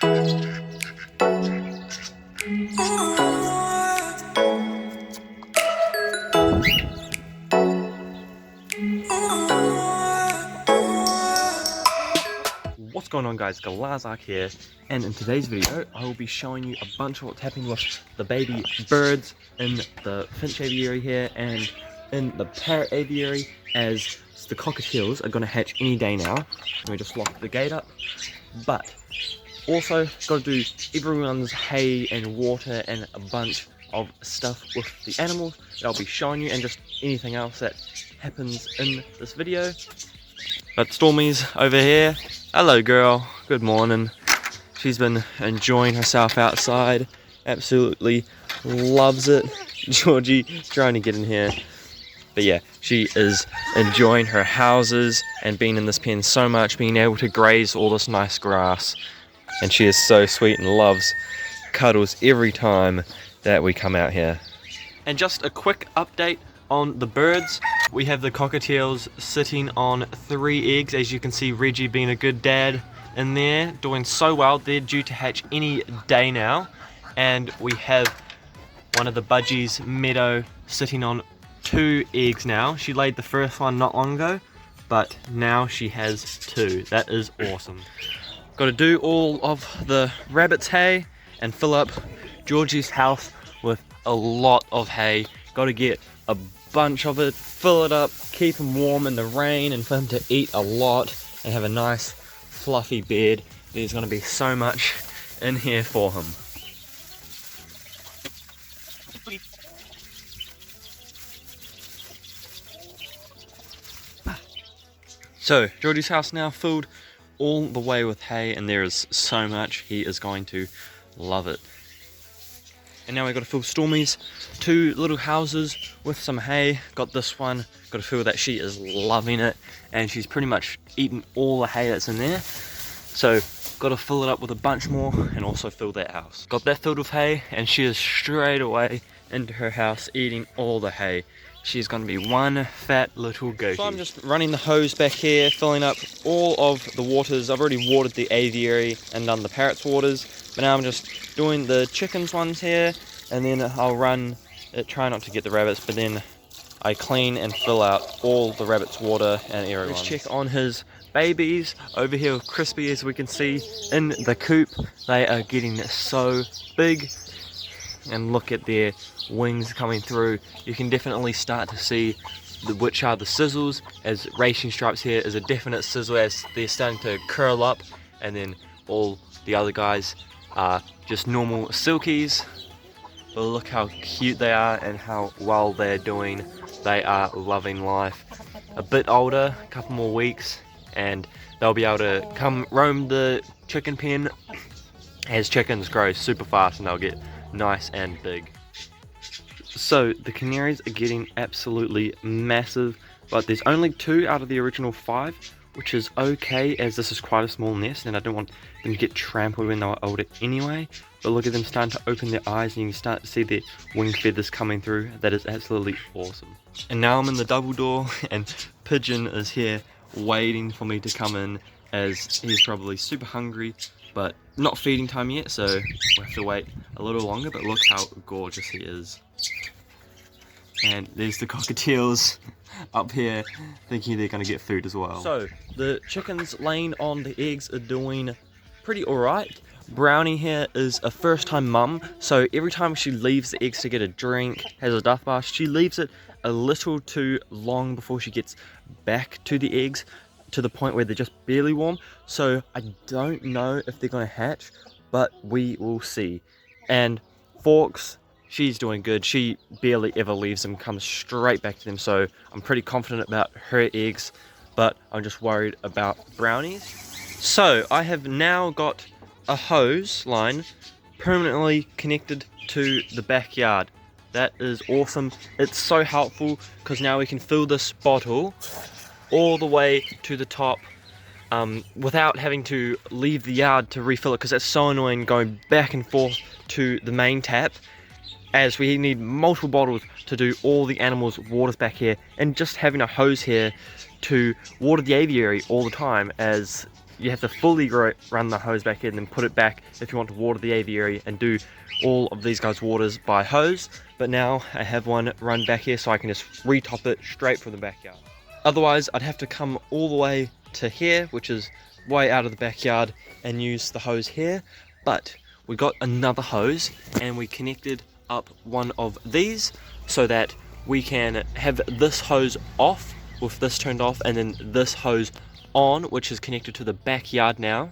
What's going on, guys? Kaale here, and in today's video I will be showing you a bunch of what's happening with the baby birds in the finch aviary here and in the parrot aviary, as the cockatiels are going to hatch any day now. Let me just lock the gate up. But also got to do everyone's hay and water and a bunch of stuff with the animals that I'll be showing you, and just anything else that happens in this video. But Stormy's over here. Hello girl, good morning. She's been enjoying herself outside, absolutely loves it. Georgie trying to get in here. But yeah, she is enjoying her houses and being in this pen so much, being able to graze all this nice grass. And she is so sweet and loves cuddles every time that we come out here. And just a quick update on the birds. We have the cockatiels sitting on 3 eggs. As you can see, Reggie being a good dad in there, doing so well. They're due to hatch any day now. And we have one of the budgies, Meadow, sitting on 2 eggs now. She laid the first one not long ago, but now she has 2. That is awesome. Got to do all of the rabbits' hay and fill up Georgie's house with a lot of hay. Got to get a bunch of it, fill it up, keep him warm in the rain, and for him to eat a lot and have a nice fluffy bed. There's going to be so much in here for him. So Georgie's house now filled all the way with hay, and there is so much. He is going to love it. And now we've got to fill Stormy's 2 little houses with some hay. Got this one, got to feel that she is loving it, and she's pretty much eaten all the hay that's in there. So got to fill it up with a bunch more and also fill that house. Got that filled with hay, and she is straight away into her house eating all the hay. She's going to be one fat little goatee. So I'm just running the hose back here, filling up all of the waters. I've already watered the aviary and done the parrots' waters, but now I'm just doing the chickens' ones here, and then I'll run it, try not to get the rabbits, but then I clean and fill out all the rabbits' water and everyone. Let's check on his babies over here with Crispy. As we can see in the coop, they are getting so big, and look at their wings coming through. You can definitely start to see which are the sizzles, as Racing Stripes here is a definite sizzle as they're starting to curl up, and then all the other guys are just normal silkies. But look how cute they are and how well they're doing. They are loving life. A bit older, a couple more weeks, and they'll be able to come roam the chicken pen, as chickens grow super fast and they'll get nice and big. So the canaries are getting absolutely massive, but there's only 2 out of the original 5, which is okay, as this is quite a small nest and I don't want them to get trampled when they're older anyway. But look at them starting to open their eyes, and you can start to see their wing feathers coming through. That is absolutely awesome. And now I'm in the double door, and Pigeon is here waiting for me to come in, as he's probably super hungry, but not feeding time yet, so we'll have to wait a little longer. But look how gorgeous he is. And there's the cockatiels up here thinking they're going to get food as well. So the chickens laying on the eggs are doing pretty alright. Brownie here is a first time mum, so every time she leaves the eggs to get a drink, has a duff bath, she leaves it a little too long before she gets back to the eggs, to the point where they're just barely warm. So I don't know if they're going to hatch, but we will see. And Forks, she's doing good. She barely ever leaves them, comes straight back to them, so I'm pretty confident about her eggs, but I'm just worried about Brownies. So I have now got a hose line permanently connected to the backyard. That is awesome. It's so helpful because now we can fill this bottle all the way to the top without having to leave the yard to refill it, because that's so annoying going back and forth to the main tap, as we need multiple bottles to do all the animals' waters back here, and just having a hose here to water the aviary all the time, as you have to fully run the hose back in and then put it back if you want to water the aviary and do all of these guys' waters by hose. But now I have one run back here so I can just retop it straight from the backyard. Otherwise, I'd have to come all the way to here, which is way out of the backyard, and use the hose here. But we got another hose and we connected up one of these so that we can have this hose off with this turned off, and then this hose on, which is connected to the backyard now.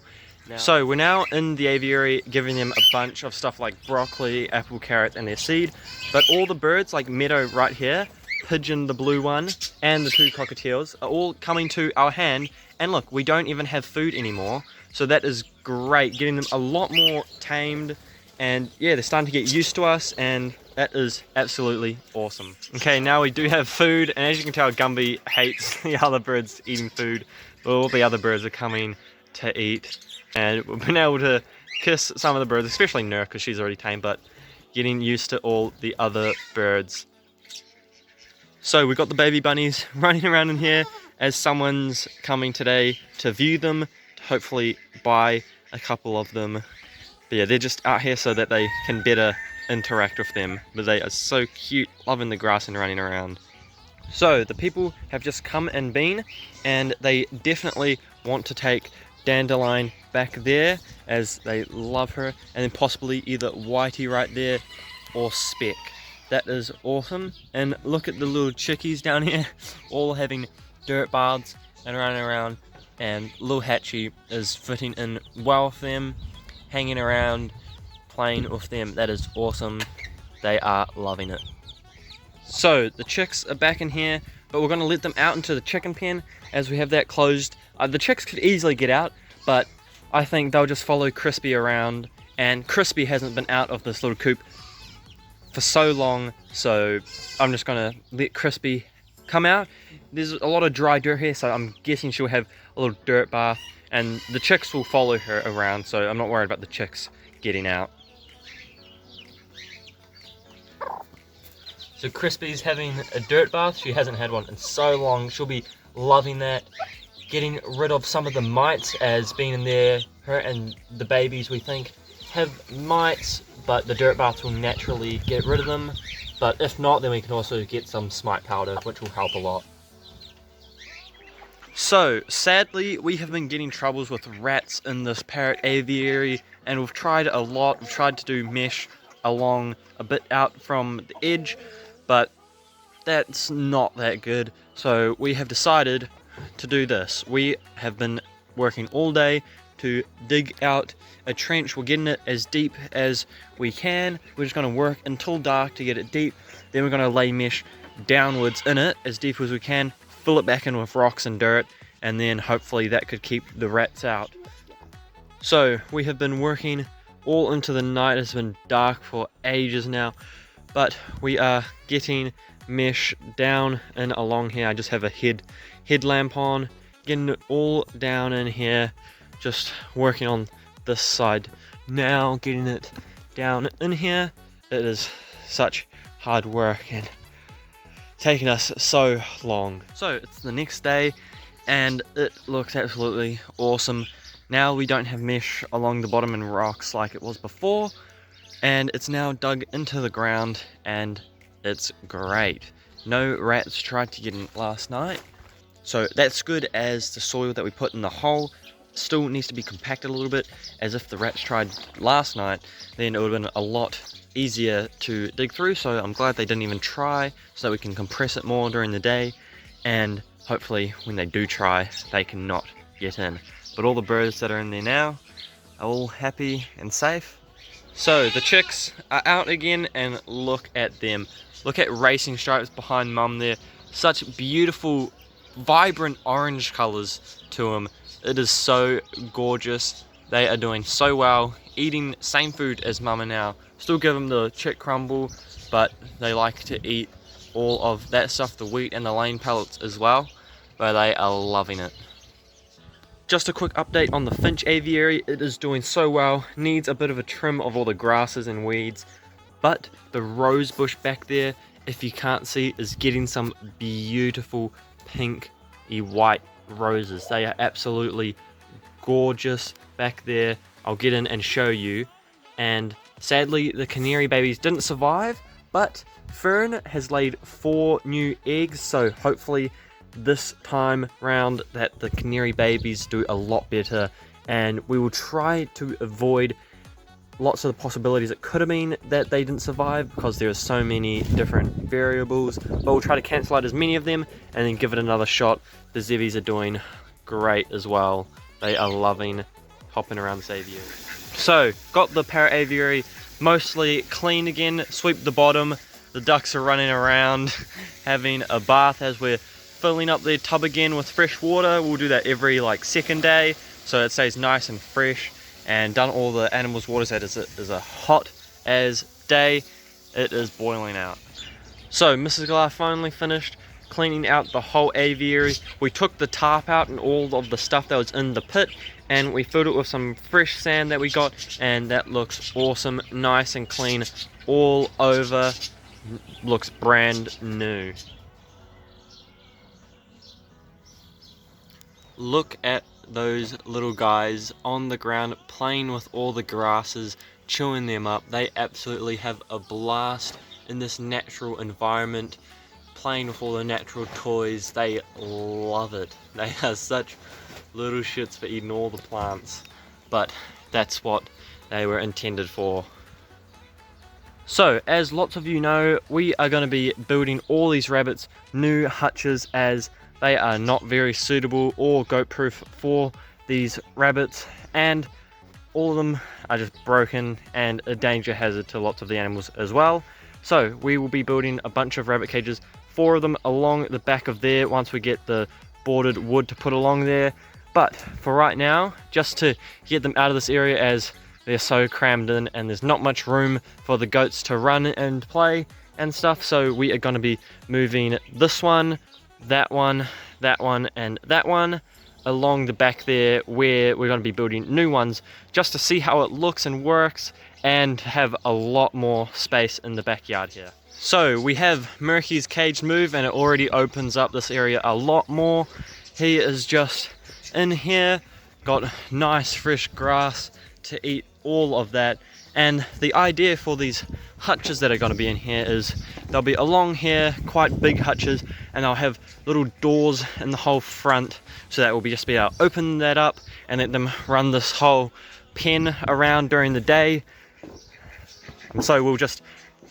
So we're now in the aviary giving them a bunch of stuff like broccoli, apple, carrot, and their seed. But all the birds, like Meadow right here, Pigeon, the blue one, and the 2 cockatiels, are all coming to our hand. And look, we don't even have food anymore. So that is great, getting them a lot more tamed. And yeah, they're starting to get used to us, and that is absolutely awesome. Okay, now we do have food, and as you can tell, Gumby hates the other birds eating food. All the other birds are coming to eat, and we've been able to kiss some of the birds, especially Nur, because she's already tame, but getting used to all the other birds. So we've got the baby bunnies running around in here as someone's coming today to view them, to hopefully buy a couple of them. But yeah, they're just out here so that they can better interact with them. But they are so cute, loving the grass and running around. So the people have just come and been, and they definitely want to take Dandelion back there as they love her, and then possibly either Whitey right there or Speck. That is awesome. And look at the little chickies down here, all having dirt baths and running around, and little Hutchie is fitting in well with them, hanging around, playing with them. That is awesome. They are loving it. So the chicks are back in here, but we're going to let them out into the chicken pen as we have that closed. The chicks could easily get out, but I think they'll just follow Crispy around, and Crispy hasn't been out of this little coop for so long, so I'm just going to let Crispy come out. There's a lot of dry dirt here, so I'm guessing she'll have a little dirt bath, and the chicks will follow her around, so I'm not worried about the chicks getting out. So Crispy's having a dirt bath. She hasn't had one in so long. She'll be loving that. Getting rid of some of the mites, as being in there, her and the babies, we think, have mites, but the dirt bath will naturally get rid of them. But if not, then we can also get some smite powder, which will help a lot. So, sadly, we have been getting troubles with rats in this parrot aviary, and we've tried a lot. We've tried to do mesh along a bit out from the edge, but that's not that good. So we have decided to do this. We have been working all day to dig out a trench. We're getting it as deep as we can. We're just going to work until dark to get it deep. Then we're going to lay mesh downwards in it as deep as we can, fill it back in with rocks and dirt, and then hopefully that could keep the rats out. So we have been working all into the night. It's been dark for ages now, but we are getting mesh down and along here. I just have a headlamp on, getting it all down in here, just working on this side now, getting it down in here. It is such hard work and taking us so long. So it's the next day and it looks absolutely awesome. Now we don't have mesh along the bottom and rocks like it was before, and it's now dug into the ground and it's great. No rats tried to get in last night, so that's good, as the soil that we put in the hole still needs to be compacted a little bit, as if the rats tried last night, then it would have been a lot easier to dig through. So I'm glad they didn't even try, so that we can compress it more during the day, and hopefully when they do try, they cannot get in. But all the birds that are in there now are all happy and safe. So the chicks are out again, and look at them. Look at racing stripes behind mum there. Such beautiful, vibrant orange colors to them. It is so gorgeous. They are doing so well, eating same food as mama now. Still give them the chick crumble, but they like to eat all of that stuff, the wheat and the lane pellets as well. But they are loving it. Just a quick update on the finch aviary. It is doing so well. Needs a bit of a trim of all the grasses and weeds, but the rose bush back there, if you can't see, is getting some beautiful pinky white roses. They are absolutely gorgeous back there. I'll get in and show you. And sadly, the canary babies didn't survive, but Fern has laid 4 new eggs, so hopefully this time round that the canary babies do a lot better, and we will try to avoid lots of the possibilities it could have been that they didn't survive, because there are so many different variables, but we'll try to cancel out as many of them and then give it another shot. The Zevies are doing great as well. They are loving hopping around this aviary. So got the parrot aviary mostly clean again, sweep the bottom. The ducks are running around having a bath as we're filling up their tub again with fresh water. We'll do that every like second day so it stays nice and fresh, and done all the animals' waters. That is a hot as day. It is boiling out. So Mrs. Kaale finally finished cleaning out the whole aviary. We took the tarp out and all of the stuff that was in the pit, and we filled it with some fresh sand that we got, and that looks awesome, nice and clean all over. Looks brand new. Look at those little guys on the ground playing with all the grasses, chewing them up. They absolutely have a blast in this natural environment, playing with all the natural toys. They love it. They are such little shits for eating all the plants, but that's what they were intended for. So, as lots of you know, we are going to be building all these rabbits new hutches, as they are not very suitable or goat proof for these rabbits, and all of them are just broken and a danger hazard to lots of the animals as well. So we will be building a bunch of rabbit cages, 4 of them along the back of there once we get the boarded wood to put along there. But for right now, just to get them out of this area, as they're so crammed in and there's not much room for the goats to run and play and stuff, so we are going to be moving this one, that one, that one, and that one along the back there, where we're going to be building new ones just to see how it looks and works, and have a lot more space in the backyard here. So we have Murky's cage move, and it already opens up this area a lot more. He is just in here, got nice fresh grass to eat all of that. And the idea for these hutches that are going to be in here is they'll be along here, quite big hutches, and they'll have little doors in the whole front, so that we'll just be able to open that up and let them run this whole pen around during the day. And so we'll just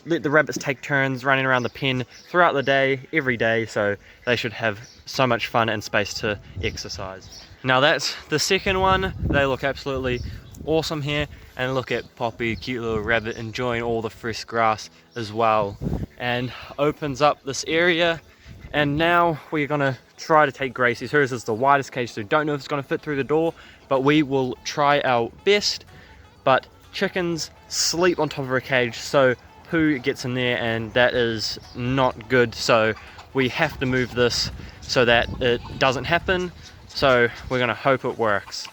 let the rabbits take turns running around the pen throughout the day, every day, so they should have so much fun and space to exercise. Now that's the second one. They look absolutely awesome here, and look at Poppy, cute little rabbit, enjoying all the fresh grass as well, and opens up this area. And now we're gonna try to take Gracie's. Hers is the widest cage, so don't know if it's gonna fit through the door, but we will try our best. But chickens sleep on top of her cage, so poo gets in there, and that is not good, so we have to move this so that it doesn't happen. So we're gonna hope it works.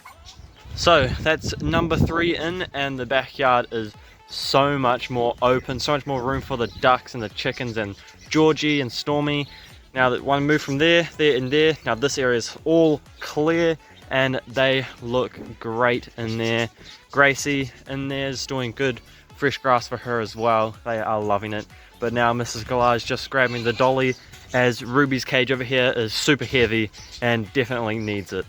So that's number 3 in, and the backyard is so much more open, so much more room for the ducks and the chickens and Georgie and Stormy. Now that one moved from there, there, and there. Now this area is all clear, and they look great in there. Gracie in there is doing good, fresh grass for her as well. They are loving it. But now Mrs. Kaale is just grabbing the dolly, as Ruby's cage over here is super heavy and definitely needs it.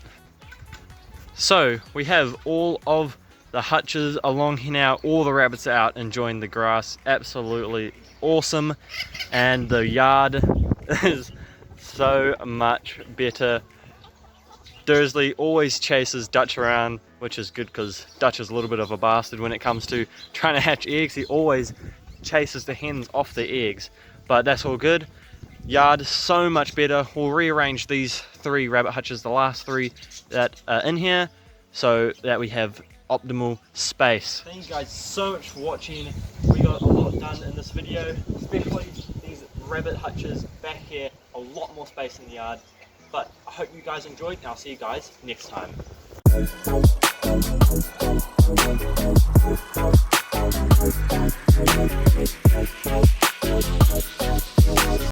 So we have all of the hutches along here now. All the rabbits are out enjoying the grass. Absolutely awesome. And the yard is so much better. Dursley always chases Dutch around, which is good because Dutch is a little bit of a bastard when it comes to trying to hatch eggs. He always chases the hens off the eggs, but that's all good. Yard is so much better. We'll rearrange these 3 rabbit hutches, the last 3 that are in here, so that we have optimal space. Thank you guys so much for watching. We got a lot done in this video, especially these rabbit hutches back here. A lot more space in the yard. But I hope you guys enjoyed, and I'll see you guys next time.